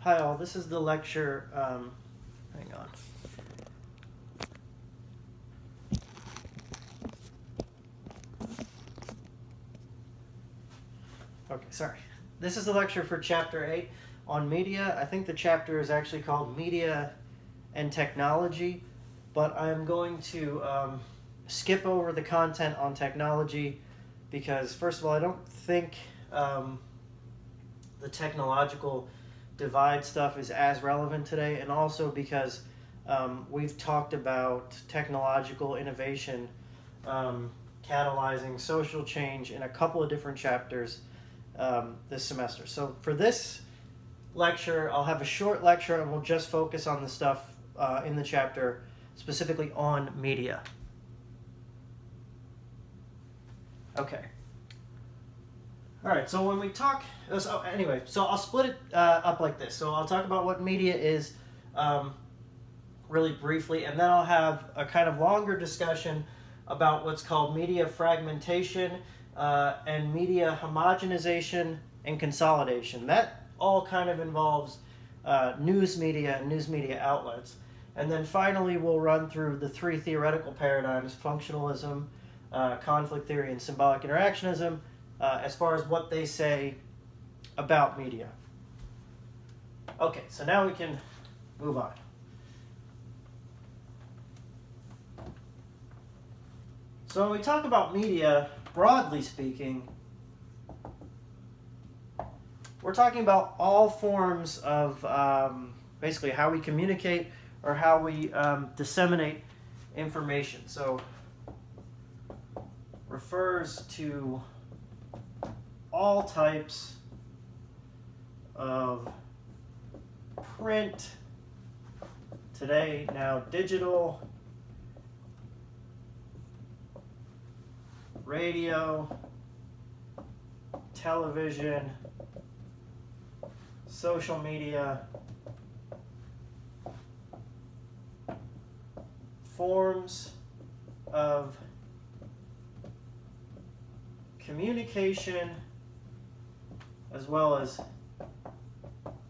Hi all, this is the lecture, hang on. Okay, sorry. This is the lecture for Chapter 8 on media. I think the chapter is actually called Media and Technology, but I'm going to skip over the content on technology because, first of all, I don't think the technological divide stuff is as relevant today, and also because we've talked about technological innovation catalyzing social change in a couple of different chapters this semester. So for this lecture, I'll have a short lecture and we'll just focus on the stuff in the chapter specifically on media. Okay. All right, so when we talk, so I'll split it up like this. So I'll talk about what media is really briefly, and then I'll have a kind of longer discussion about what's called media fragmentation and media homogenization and consolidation. That all kind of involves news media and news media outlets. And then finally, we'll run through the three theoretical paradigms: functionalism, conflict theory, and symbolic interactionism, as far as what they say about media. Okay, so now we can move on. So when we talk about media, broadly speaking, we're talking about all forms of basically how we communicate or how we disseminate information. So refers to all types of print, today now digital, radio, television, social media, forms of communication as well as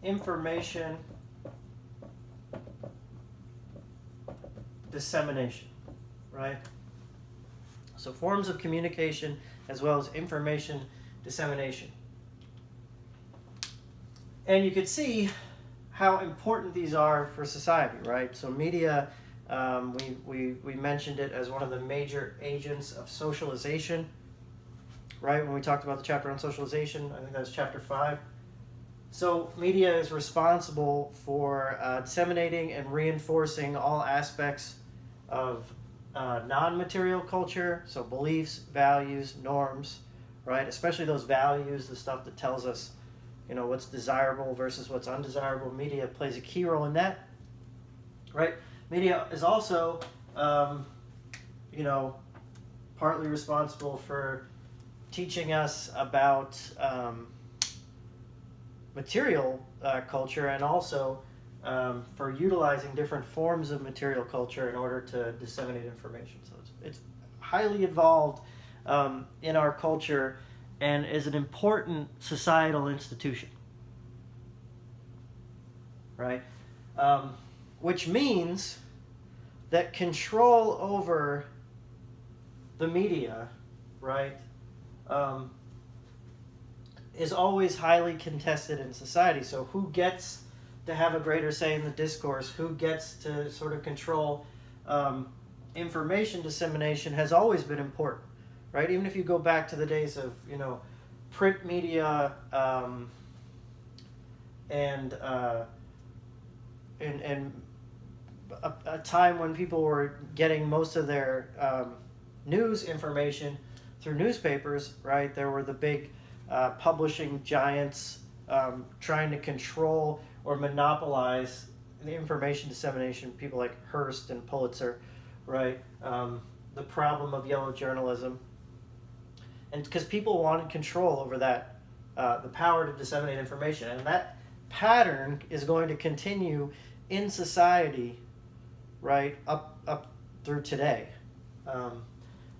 information dissemination, right? So forms of communication as well as information dissemination. And you could see how important these are for society, right? So media, we mentioned it as one of the major agents of socialization, right? When we talked about the chapter on socialization, I think that was chapter 5. So media is responsible for disseminating and reinforcing all aspects of non-material culture, so beliefs, values, norms, right? Especially those values, the stuff that tells us, you know, what's desirable versus what's undesirable. Media plays a key role in that, right? Media is also, partly responsible for teaching us about material culture, and also for utilizing different forms of material culture in order to disseminate information. So it's highly involved in our culture and is an important societal institution, right? Which means that control over the media, right, is always highly contested in society. So who gets to have a greater say in the discourse, who gets to sort of control information dissemination has always been important, right? Even if you go back to the days of, print media and a time when people were getting most of their news information through newspapers, right? There were the big publishing giants trying to control or monopolize the information dissemination, people like Hearst and Pulitzer, right? The problem of yellow journalism. And because people wanted control over that, the power to disseminate information. And that pattern is going to continue in society, right, up through today.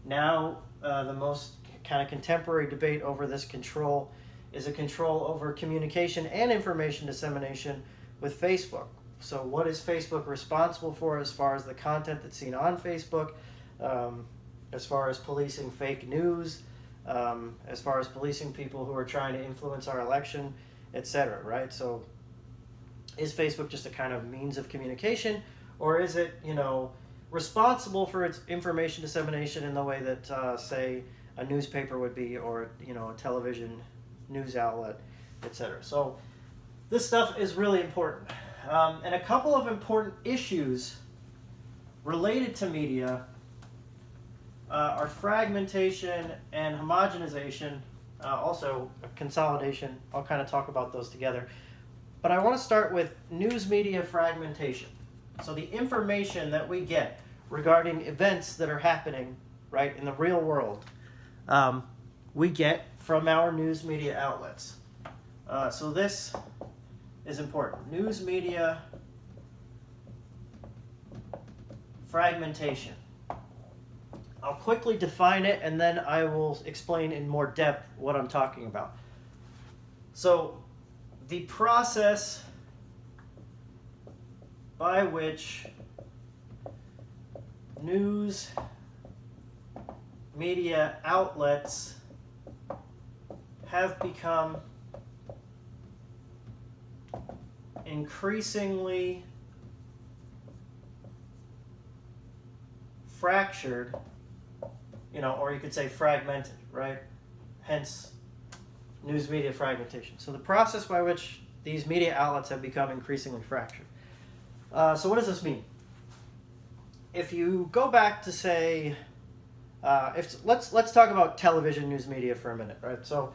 Now, the most kind of contemporary debate over this control is a control over communication and information dissemination with Facebook. So what is Facebook responsible for as far as the content that's seen on Facebook, as far as policing fake news, as far as policing people who are trying to influence our election, etc., right? So is Facebook just a kind of means of communication, or is it, responsible for its information dissemination in the way that, say, a newspaper would be, or, a television news outlet, etc.? So this stuff is really important. And a couple of important issues related to media are fragmentation and homogenization, also consolidation. I'll kind of talk about those together. But I want to start with news media fragmentation. So the information that we get regarding events that are happening, right, in the real world, we get from our news media outlets. So this is important. News media fragmentation. I'll quickly define it, and then I will explain in more depth what I'm talking about. So the process by which news media outlets have become increasingly fractured, or you could say fragmented, right? Hence, news media fragmentation. So the process by which these media outlets have become increasingly fractured. So what does this mean? If you go back to, say, let's talk about television news media for a minute, right? So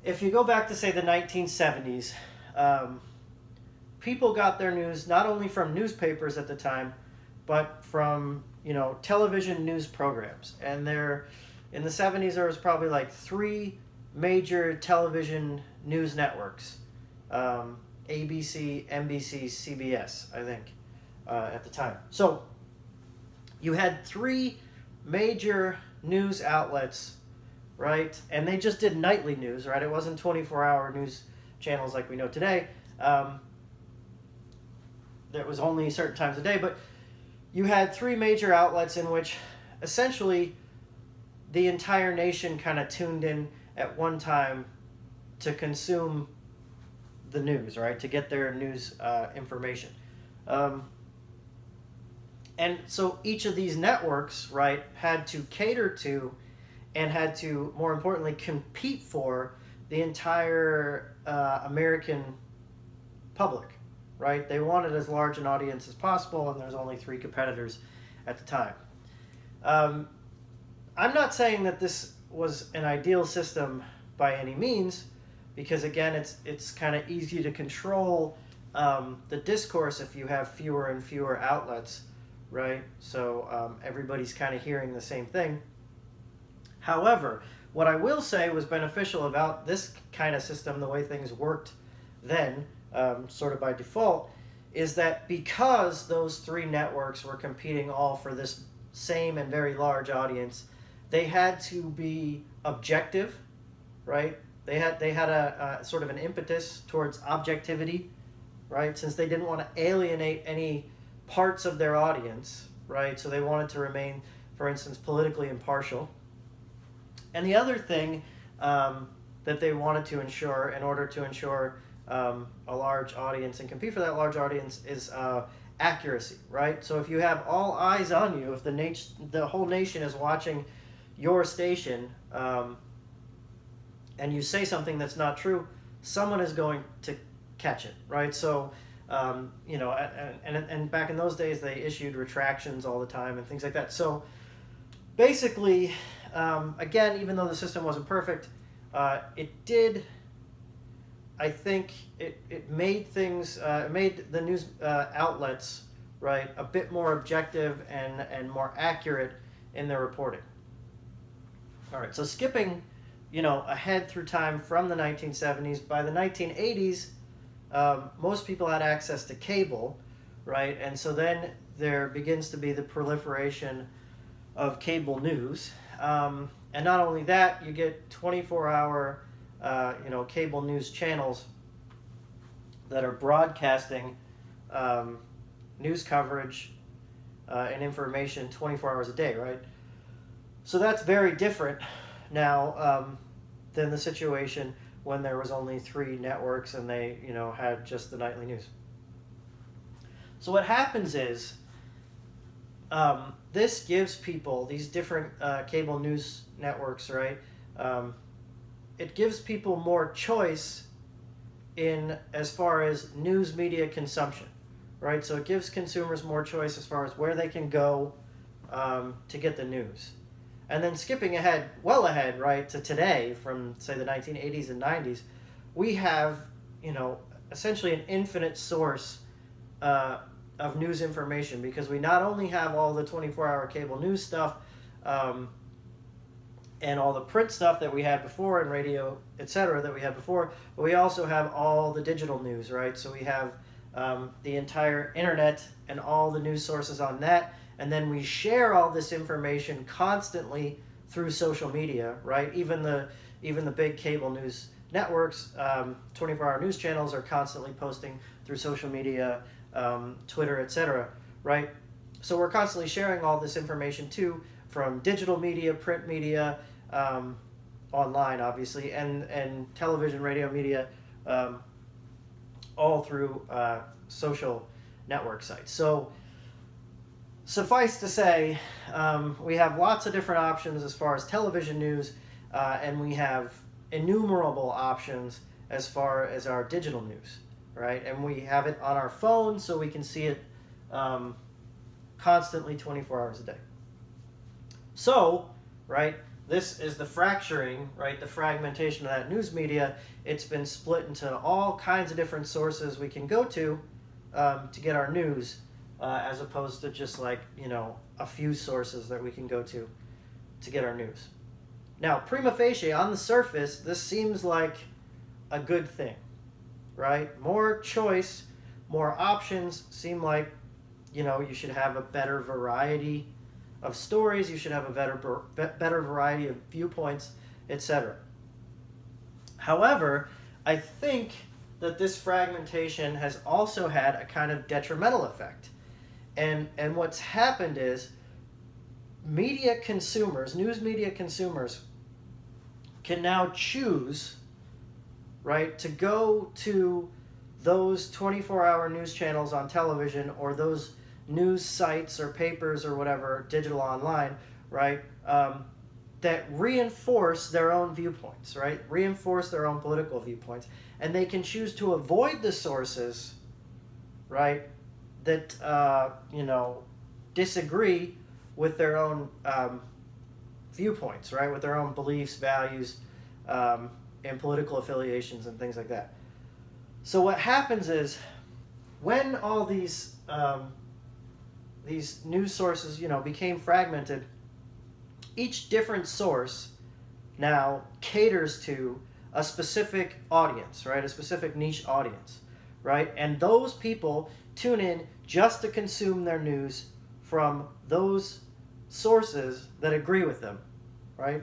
if you go back to, say, the 1970s, people got their news not only from newspapers at the time, but from television news programs. And in the 70s, there was probably like 3 major television news networks: ABC, NBC, CBS, I think, at the time. So you had 3 major news outlets, right? And they just did nightly news, right? It wasn't 24-hour news channels like we know today. There was only certain times a day, but you had 3 major outlets in which essentially the entire nation kind of tuned in at one time to consume the news, right? To get their news information. And so each of these networks, right, had to cater to and had to, more importantly, compete for the entire American public, right? They wanted as large an audience as possible, and there's only 3 competitors at the time. I'm not saying that this was an ideal system by any means, because again, it's kind of easy to control the discourse if you have fewer and fewer outlets, right? So everybody's kind of hearing the same thing. However, what I will say was beneficial about this kind of system, the way things worked then, sort of by default, is that because those 3 networks were competing all for this same and very large audience, they had to be objective, right? They had a sort of an impetus towards objectivity, right? Since they didn't want to alienate any parts of their audience, right? So they wanted to remain, for instance, politically impartial. And the other thing that they wanted to ensure, in order to ensure a large audience and compete for that large audience, is accuracy, right? So if you have all eyes on you, if the whole nation is watching your station, and you say something that's not true, someone is going to catch it, right? So, and back in those days, they issued retractions all the time and things like that. So basically, again, even though the system wasn't perfect, it did, I think, it made things, it made the news outlets, right, a bit more objective and more accurate in their reporting. All right, so skipping, ahead through time from the 1970s, by the 1980s, most people had access to cable, right? And so then there begins to be the proliferation of cable news. And not only that, you get 24-hour, cable news channels that are broadcasting news coverage and information 24 hours a day, right? So that's very different now than the situation when there was only 3 networks and they, had just the nightly news. So what happens is this gives people these different cable news networks, right? It gives people more choice in as far as news media consumption, right? So it gives consumers more choice as far as where they can go to get the news. And then skipping ahead, right, to today from, say, the 1980s and 90s, we have, essentially an infinite source of news information, because we not only have all the 24-hour cable news stuff and all the print stuff that we had before and radio, etc., that we had before, but we also have all the digital news, right? So we have the entire internet and all the news sources on that, and then we share all this information constantly through social media, right? Even the big cable news networks, 24-hour news channels are constantly posting through social media, Twitter, etc., right? So we're constantly sharing all this information too, from digital media, print media, online obviously, and television, radio media, all through social network sites. So suffice to say, we have lots of different options as far as television news, and we have innumerable options as far as our digital news, right? And we have it on our phone, so we can see it constantly 24 hours a day. So, right, this is the fracturing, right, the fragmentation of that news media. It's been split into all kinds of different sources we can go to get our news, as opposed to just like, a few sources that we can go to get our news. Now, prima facie, on the surface, this seems like a good thing, right? More choice, more options seem like, you should have a better variety of stories, you should have a better variety of viewpoints, etc. However, I think that this fragmentation has also had a kind of detrimental effect. And what's happened is media consumers, news media consumers, can now choose, right, to go to those 24-hour news channels on television or those news sites or papers or whatever, digital online, right, that reinforce their own viewpoints, right, reinforce their own political viewpoints. And they can choose to avoid the sources, right, that, disagree with their own viewpoints, right, with their own beliefs, values, and political affiliations and things like that. So what happens is when all these news sources, became fragmented, each different source now caters to a specific audience, right? A specific niche audience, right? And those people tune in just to consume their news from those sources that agree with them, right?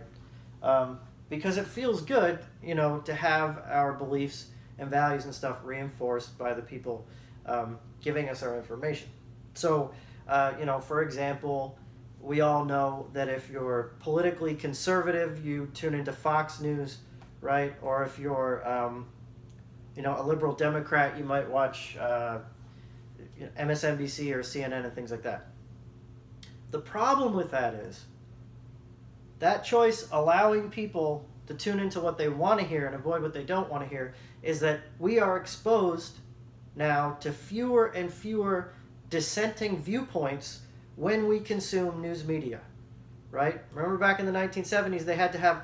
Because it feels good, to have our beliefs and values and stuff reinforced by the people giving us our information. So, for example, we all know that if you're politically conservative, you tune into Fox News, right? Or if you're, a liberal Democrat, you might watch MSNBC or CNN and things like that. The problem with that is that choice, allowing people to tune into what they want to hear and avoid what they don't want to hear, is that we are exposed now to fewer and fewer dissenting viewpoints when we consume news media, right? Remember back in the 1970s, they had to have,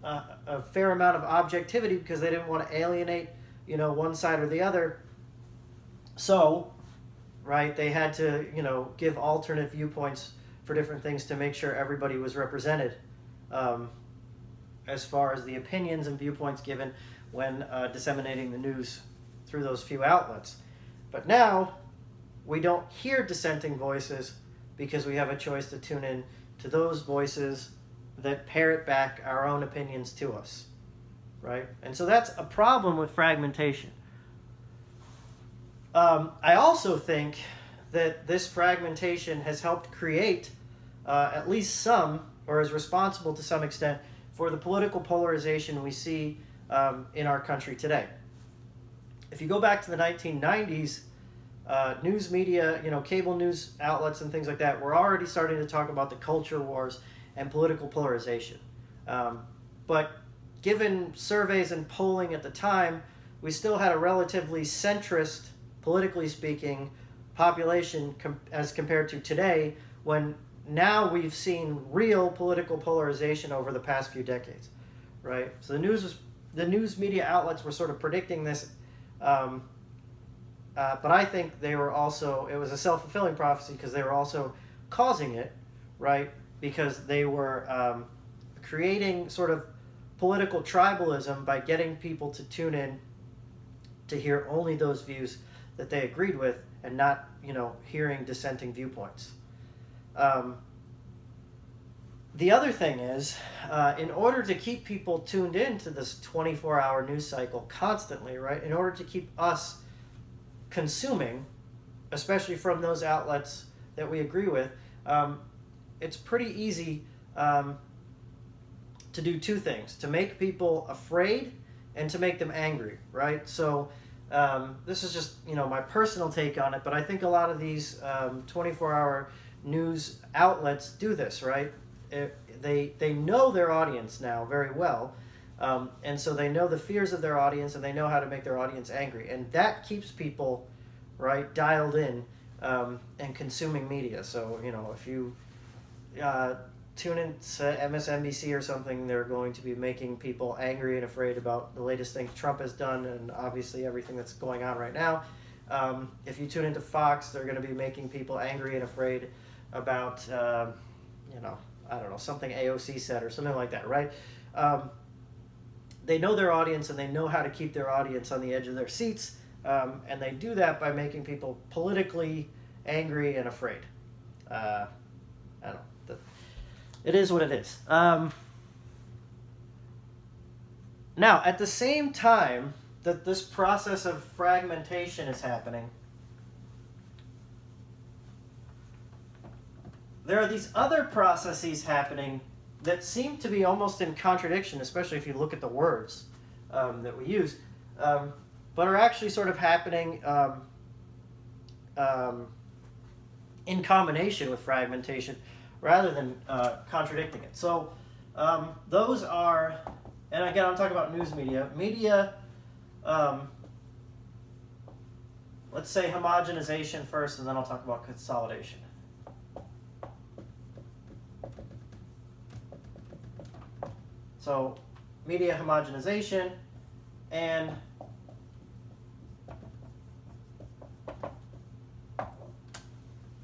a fair amount of objectivity because they didn't want to alienate, one side or the other. So, right, they had to, give alternate viewpoints for different things to make sure everybody was represented as far as the opinions and viewpoints given when disseminating the news through those few outlets. But now, we don't hear dissenting voices because we have a choice to tune in to those voices that parrot back our own opinions to us. right? And so that's a problem with fragmentation. I also think that this fragmentation has helped create at least some, or is responsible to some extent, for the political polarization we see in our country today. If you go back to the 1990s, news media, cable news outlets and things like that were already starting to talk about the culture wars and political polarization. But given surveys and polling at the time, we still had a relatively centrist, politically speaking, population as compared to today, when now we've seen real political polarization over the past few decades, right? So the news media outlets were sort of predicting this, but I think it was a self-fulfilling prophecy, because they were also causing it, right? Because they were creating sort of political tribalism by getting people to tune in to hear only those views that they agreed with, and not, hearing dissenting viewpoints. The other thing is, in order to keep people tuned in to this 24-hour news cycle constantly, right, in order to keep us consuming, especially from those outlets that we agree with, it's pretty easy to do two things: to make people afraid and to make them angry, right? So this is just, my personal take on it, but I think a lot of these 24-hour news outlets do this, right? They know their audience now very well, and so they know the fears of their audience, and they know how to make their audience angry, and that keeps people, right, dialed in and consuming media. So, if you tune in to MSNBC or something, they're going to be making people angry and afraid about the latest things Trump has done, and obviously everything that's going on right now. If you tune into Fox, they're going to be making people angry and afraid about, I don't know, something AOC said or something like that, right? They know their audience, and they know how to keep their audience on the edge of their seats, and they do that by making people politically angry and afraid. I don't know. It is what it is. Now, at the same time that this process of fragmentation is happening, there are these other processes happening that seem to be almost in contradiction, especially if you look at the words that we use, but are actually sort of happening in combination with fragmentation rather than contradicting it. So those are, and again, I'm talking about news media. Media, let's say homogenization first, and then I'll talk about consolidation. So media homogenization and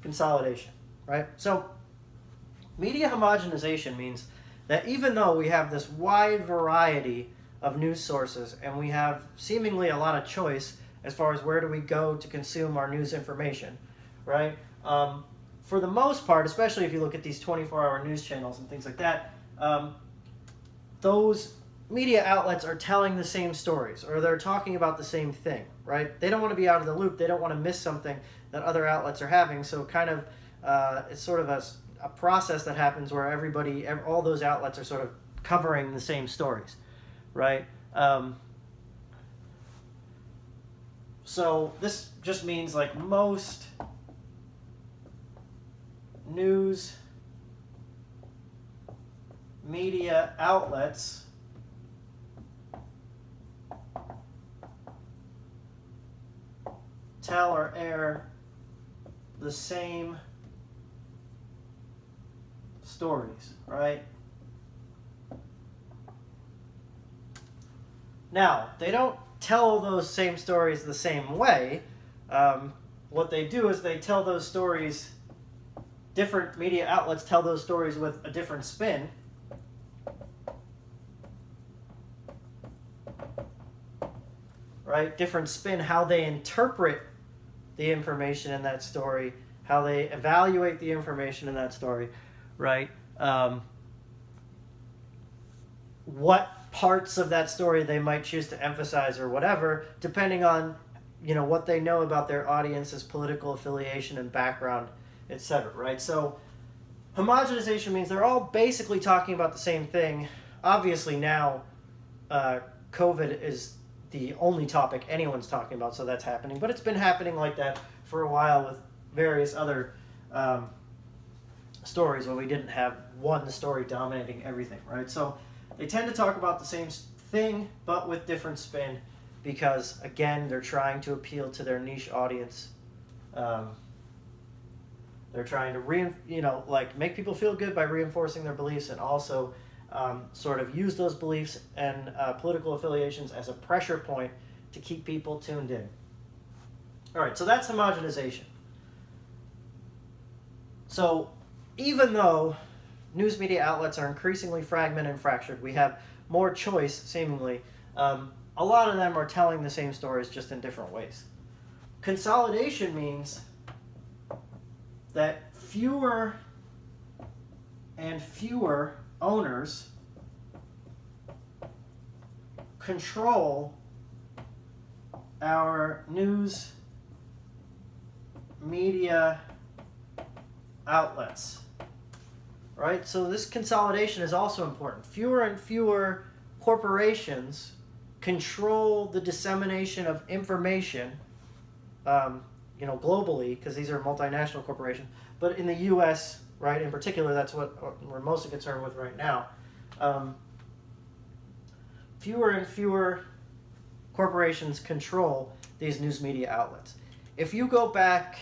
consolidation, right? So media homogenization means that even though we have this wide variety of news sources, and we have seemingly a lot of choice as far as where do we go to consume our news information, right? For the most part, especially if you look at these 24-hour news channels and things like that, those media outlets are telling the same stories, or they're talking about the same thing, right? They don't want to be out of the loop. They don't want to miss something that other outlets are having. So kind of, it's sort of a process that happens where all those outlets are sort of covering the same stories, right? So this just means like most news media outlets tell or air the same stories, right? Now, they don't tell those same stories the same way. What they do is they tell those stories, different media outlets tell those stories with a different spin. Right? Different spin, how they interpret the information in that story, how they evaluate the information in that story, right? What parts of that story they might choose to emphasize or whatever, depending on, what they know about their audience's political affiliation and background, etc. Right? So homogenization means they're all basically talking about the same thing. Obviously now, COVID is the only topic anyone's talking about, so that's happening. But it's been happening like that for a while with various other stories where we didn't have one story dominating everything, right? So they tend to talk about the same thing, but with different spin, because again, they're trying to appeal to their niche audience. They're trying to make people feel good by reinforcing their beliefs, and also sort of use those beliefs and political affiliations as a pressure point to keep people tuned in. All right, so that's homogenization. So even though news media outlets are increasingly fragmented and fractured, we have more choice, seemingly, a lot of them are telling the same stories just in different ways. Consolidation means that fewer and fewer owners control our news media outlets, right? So this consolidation is also important. Fewer and fewer corporations control the dissemination of information, globally, because these are multinational corporations. But in the U.S., right, in particular, that's what we're mostly concerned with right now. Fewer and fewer corporations control these news media outlets. If you go back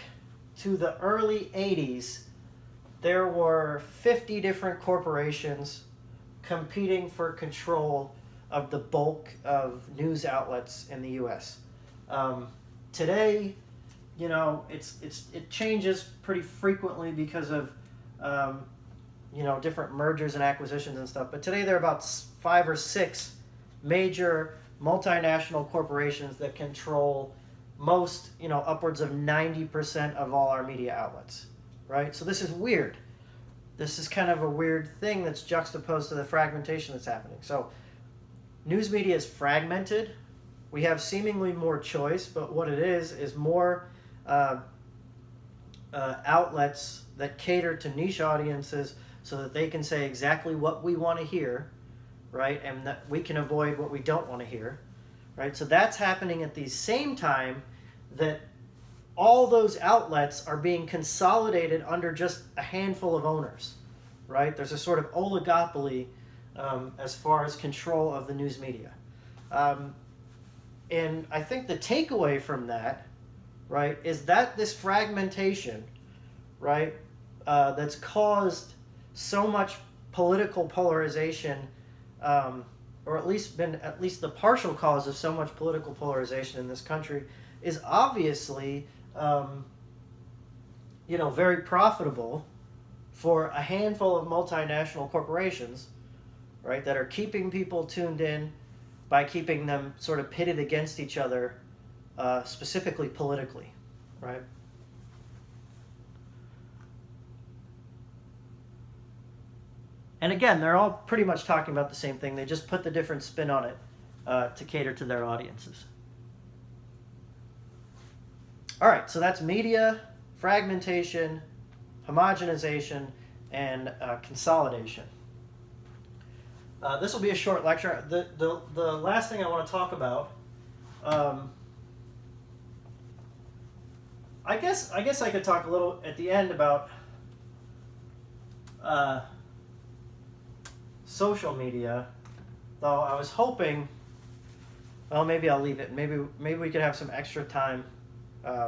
to the early 80s, there were 50 different corporations competing for control of the bulk of news outlets in the U.S. Today, it changes pretty frequently because of different mergers and acquisitions and stuff. But today there are about 5 or 6 major multinational corporations that control most, upwards of 90% of all our media outlets, right? So this is weird. This is kind of a weird thing that's juxtaposed to the fragmentation that's happening. So news media is fragmented. We have seemingly more choice, but what it is more outlets that cater to niche audiences so that they can say exactly what we want to hear, right? And that we can avoid what we don't want to hear, right? So that's happening at the same time that all those outlets are being consolidated under just a handful of owners, right? There's a sort of oligopoly as far as control of the news media. And I think the takeaway from that, right, is that this fragmentation, right, that's caused so much political polarization, or at least the partial cause of so much political polarization in this country, is obviously, very profitable for a handful of multinational corporations, right, that are keeping people tuned in by keeping them sort of pitted against each other, specifically politically, right? And again, they're all pretty much talking about the same thing. They just put the different spin on it to cater to their audiences. All right, so that's media, fragmentation, homogenization, and consolidation. This will be a short lecture. The last thing I want to talk about, I guess I could talk a little at the end about social media, though I was hoping, well, maybe I'll leave it. Maybe we could have some extra time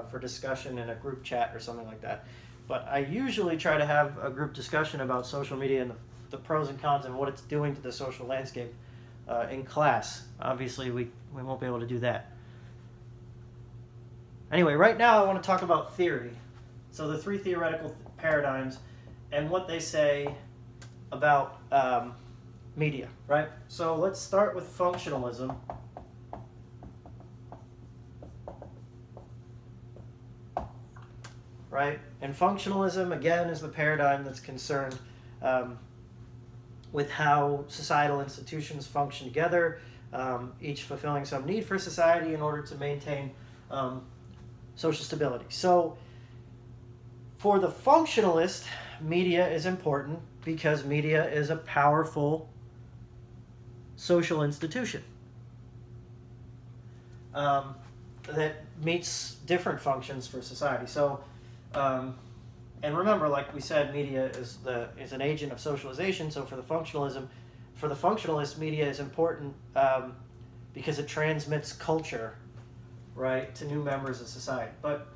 for discussion in a group chat or something like that. But I usually try to have a group discussion about social media and the pros and cons and what it's doing to the social landscape in class. Obviously, we won't be able to do that. Anyway, right now I want to talk about theory. So the 3 theoretical paradigms and what they say about media, right? So let's start with functionalism. Right? And functionalism, again, is the paradigm that's concerned with how societal institutions function together, each fulfilling some need for society in order to maintain social stability. So for the functionalist, media is important because media is a powerful social institution that meets different functions for society. So, and remember, like we said, media is an agent of socialization. So for the functionalist, media is important because it transmits culture, right, to new members of society. But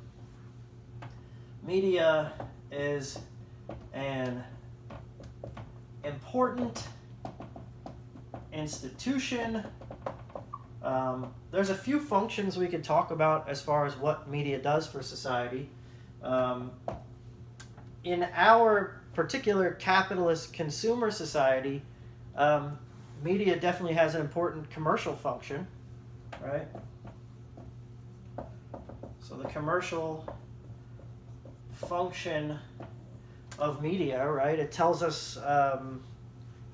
media is an important institution. There's a few functions we could talk about as far as what media does for society. In our particular capitalist consumer society, media definitely has an important commercial function, right? So the commercial function of media, right? It tells us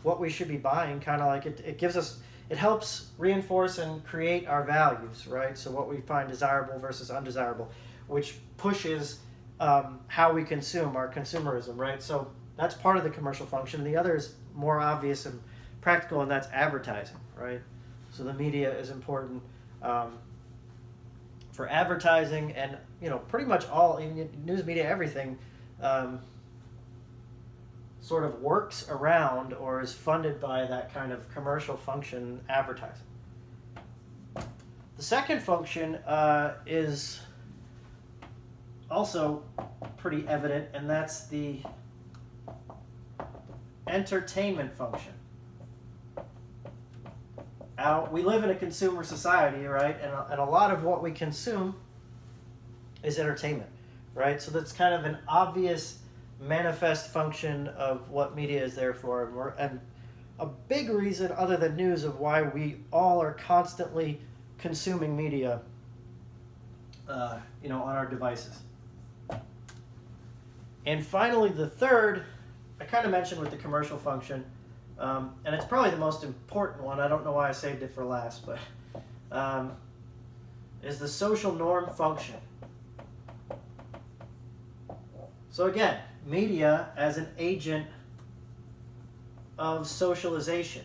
what we should be buying, kind of like it gives us, it helps reinforce and create our values, right? So what we find desirable versus undesirable, which pushes how we consume, our consumerism, right? So that's part of the commercial function. The other is more obvious and practical, and that's advertising, right? So the media is important for advertising, and pretty much all news media, everything sort of works around or is funded by that kind of commercial function, advertising. The second function is also pretty evident, and that's the entertainment function. We live in a consumer society, right? And a lot of what we consume is entertainment, right? So that's kind of an obvious manifest function of what media is there for, and a big reason other than news of why we all are constantly consuming media on our devices. And finally, the third, I kind of mentioned with the commercial function, and it's probably the most important one. I don't know why I saved it for last, but is the social norm function. So again, media as an agent of socialization,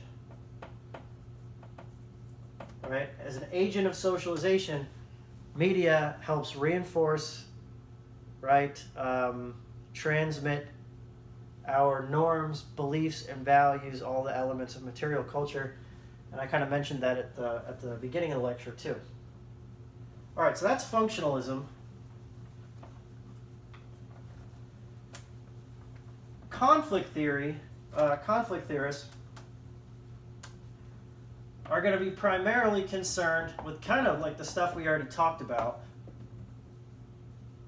right? As an agent of socialization, media helps reinforce, right, transmit our norms, beliefs, and values, all the elements of material culture. And I kind of mentioned that at the beginning of the lecture too. All right, so that's functionalism. Conflict theorists are going to be primarily concerned with kind of like the stuff we already talked about,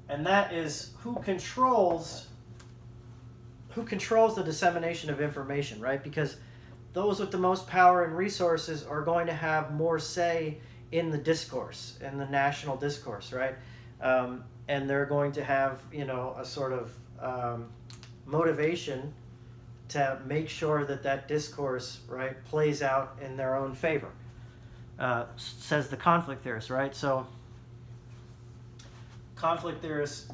and that is who controls the dissemination of information, right? Because those with the most power and resources are going to have more say in the discourse, in the national discourse, right? And they're going to have, a sort of motivation to make sure that discourse, right, plays out in their own favor, says the conflict theorist, right? So conflict theorists,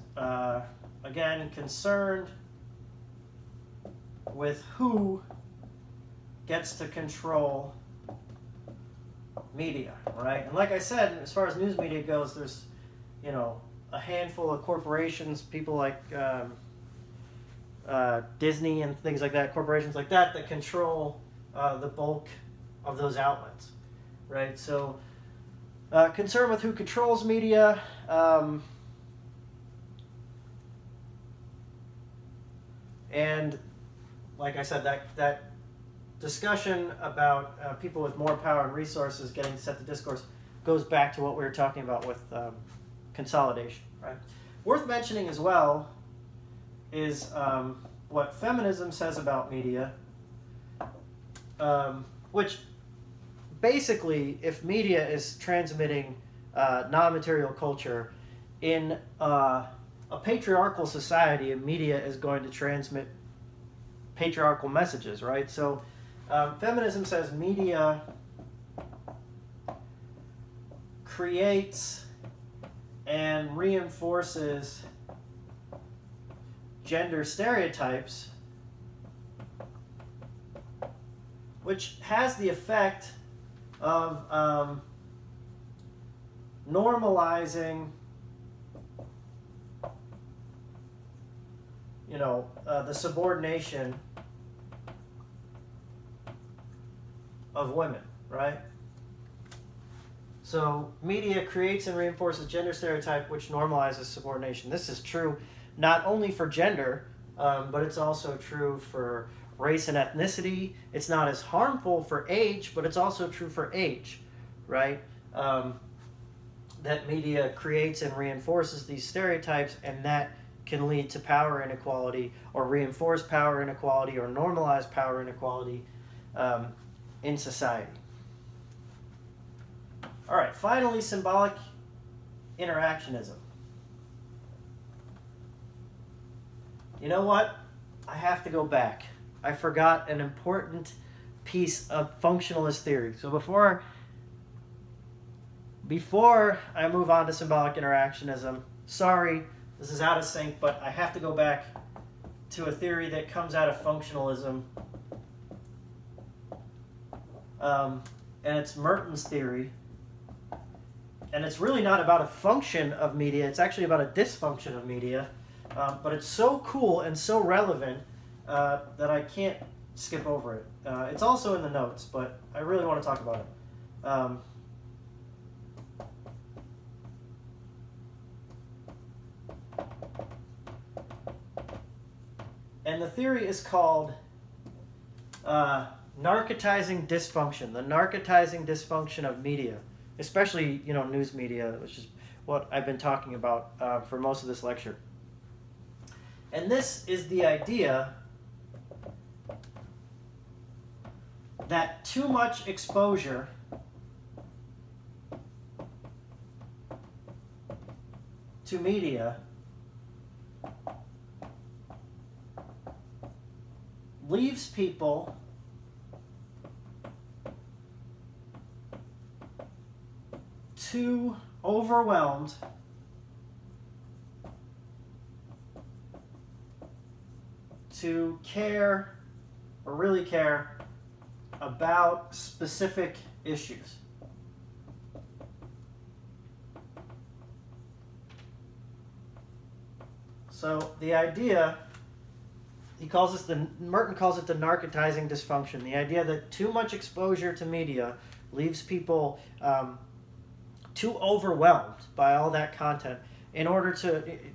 again, concerned with who gets to control media, right? And like I said, as far as news media goes, there's, a handful of corporations, people like Disney and things like that, corporations like that control the bulk of those outlets, right? So concern with who controls media, and like I said, that discussion about people with more power and resources getting to set the discourse goes back to what we were talking about with consolidation, right? Worth mentioning as well is what feminism says about media, which basically, if media is transmitting non-material culture in a patriarchal society, media is going to transmit patriarchal messages, right? So Feminism says media creates and reinforces gender stereotypes, which has the effect of normalizing, the subordination of women, right? So media creates and reinforces gender stereotype, which normalizes subordination. This is true not only for gender, but it's also true for race and ethnicity. It's not as harmful for age, but it's also true for age, right? That media creates and reinforces these stereotypes, and that can lead to power inequality, or reinforce power inequality, or normalize power inequality in society. All right, finally, symbolic interactionism. You know what? I have to go back. I forgot an important piece of functionalist theory. So before I move on to symbolic interactionism, sorry, this is out of sync, but I have to go back to a theory that comes out of functionalism. And it's Merton's theory. And it's really not about a function of media, it's actually about a dysfunction of media. But it's so cool and so relevant that I can't skip over it. It's also in the notes, but I really want to talk about it. And the theory is called narcotizing dysfunction, the narcotizing dysfunction of media, especially news media, which is what I've been talking about for most of this lecture. And this is the idea that too much exposure to media leaves people too overwhelmed to care or really care about specific issues. So the idea, Merton calls it the narcotizing dysfunction, the idea that too much exposure to media leaves people too overwhelmed by all that content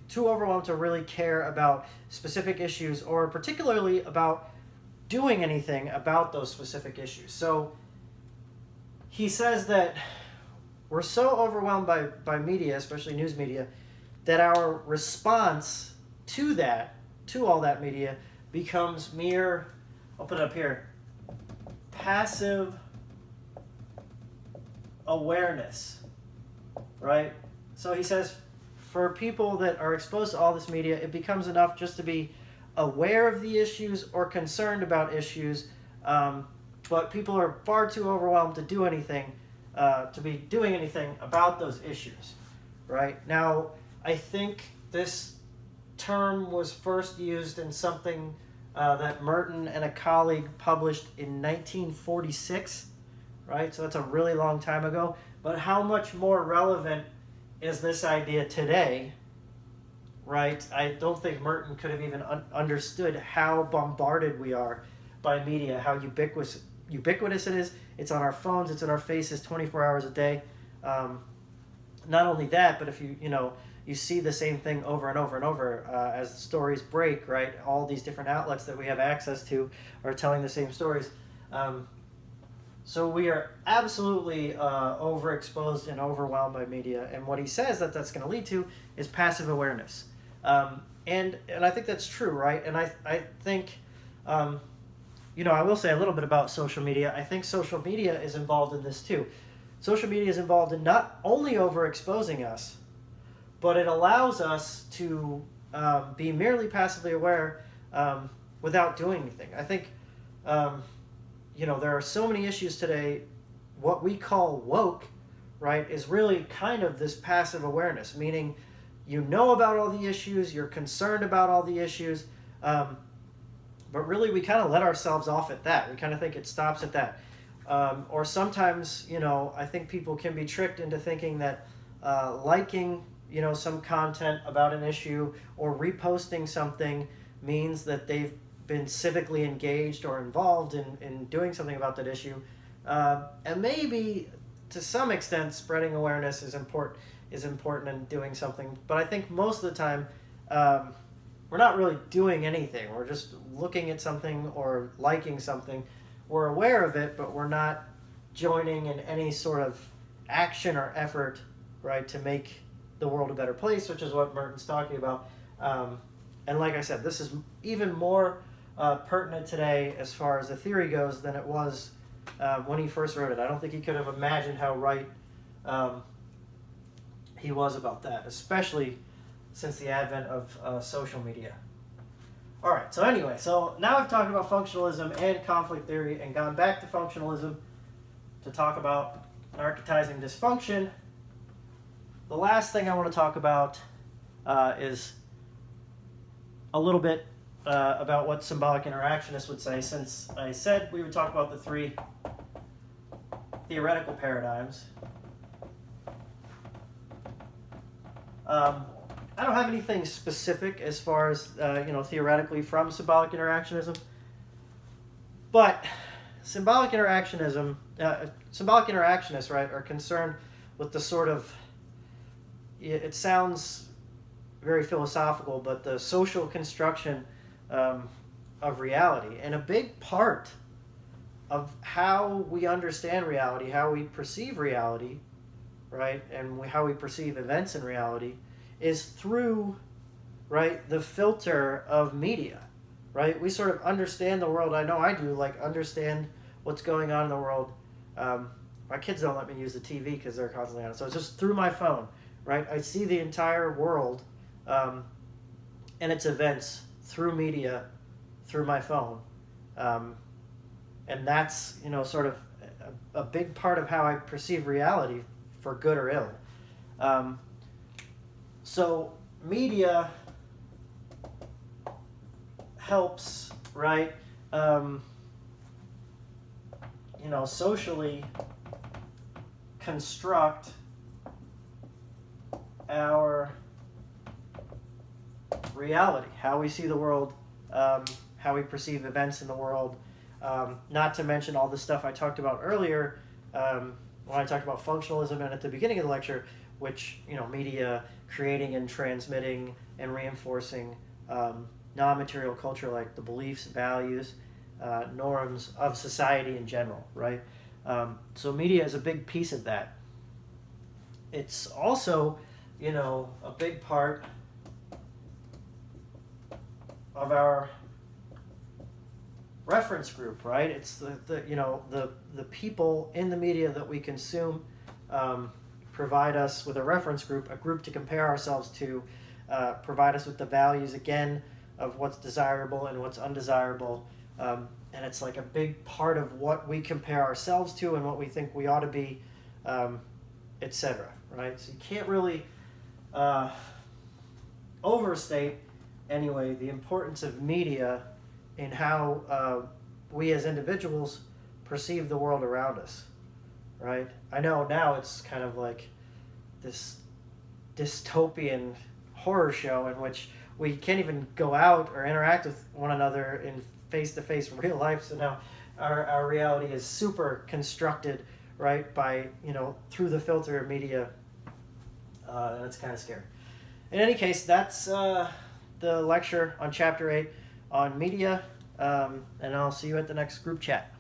too overwhelmed to really care about specific issues, or particularly about doing anything about those specific issues. So he says that we're so overwhelmed by media, especially news media, that our response to all that media becomes mere, I'll put it up here, passive awareness, right? So he says for people that are exposed to all this media, it becomes enough just to be aware of the issues or concerned about issues, but people are far too overwhelmed to do anything, to be doing anything about those issues, right? Now, I think this term was first used in something that Merton and a colleague published in 1946, right? So that's a really long time ago. But how much more relevant is this idea today, right? I don't think Merton could have even understood how bombarded we are by media, how ubiquitous it is. It's on our phones, it's in our faces 24 hours a day. Not only that, but if you see the same thing over and over and over as stories break, right? All these different outlets that we have access to are telling the same stories. So we are absolutely overexposed and overwhelmed by media. And what he says that's going to lead to is passive awareness. And I think that's true, right? And I think, I will say a little bit about social media. I think social media is involved in this too. Social media is involved in not only overexposing us, but it allows us to be merely passively aware without doing anything. I think, there are so many issues today. What we call woke, right, is really kind of this passive awareness, meaning you know about all the issues, you're concerned about all the issues, but really we kind of let ourselves off at that. We kind of think it stops at that. Or sometimes, I think people can be tricked into thinking that liking, some content about an issue or reposting something means that they've been civically engaged or involved in doing something about that issue. And maybe to some extent spreading awareness is important in doing something. But I think most of the time we're not really doing anything. We're just looking at something or liking something. We're aware of it, but we're not joining in any sort of action or effort, right, to make the world a better place, which is what Merton's talking about. And like I said, this is even more pertinent today as far as the theory goes than it was when he first wrote it. I don't think he could have imagined how right he was about that, especially since the advent of social media. All right, so anyway, now I've talked about functionalism and conflict theory and gone back to functionalism to talk about narcotizing dysfunction. The last thing I want to talk about is a little bit about what symbolic interactionists would say, since I said we would talk about the three theoretical paradigms. I don't have anything specific as far as theoretically from symbolic interactionism, but symbolic interactionists, right, are concerned with the sort of, it sounds very philosophical, but the social construction of reality. And a big part of how we understand reality, how we perceive reality, right, and how we perceive events in reality is through, right, the filter of media, right? We sort of understand the world. I know I do, understand what's going on in the world. My kids don't let me use the TV because they're constantly on it. So it's just through my phone, right? I see the entire world and its events through media, through my phone. And that's, sort of a big part of how I perceive reality, for good or ill. So media helps, right, socially construct our reality, how we see the world, how we perceive events in the world, not to mention all the stuff I talked about earlier when I talked about functionalism and at the beginning of the lecture, which, media creating and transmitting and reinforcing non-material culture, like the beliefs, values, norms of society in general, right? So media is a big piece of that. It's also, a big part of our reference group, right? It's the people in the media that we consume provide us with a reference group, a group to compare ourselves to, provide us with the values, again, of what's desirable and what's undesirable. And it's like a big part of what we compare ourselves to and what we think we ought to be, etc., right? So you can't really overstate, anyway, the importance of media in how we as individuals perceive the world around us, right? I know now it's kind of like this dystopian horror show in which we can't even go out or interact with one another in face-to-face real life, so now our reality is super constructed, right, by, through the filter of media, and it's kind of scary. In any case, that's the lecture on Chapter 8 on media, and I'll see you at the next group chat.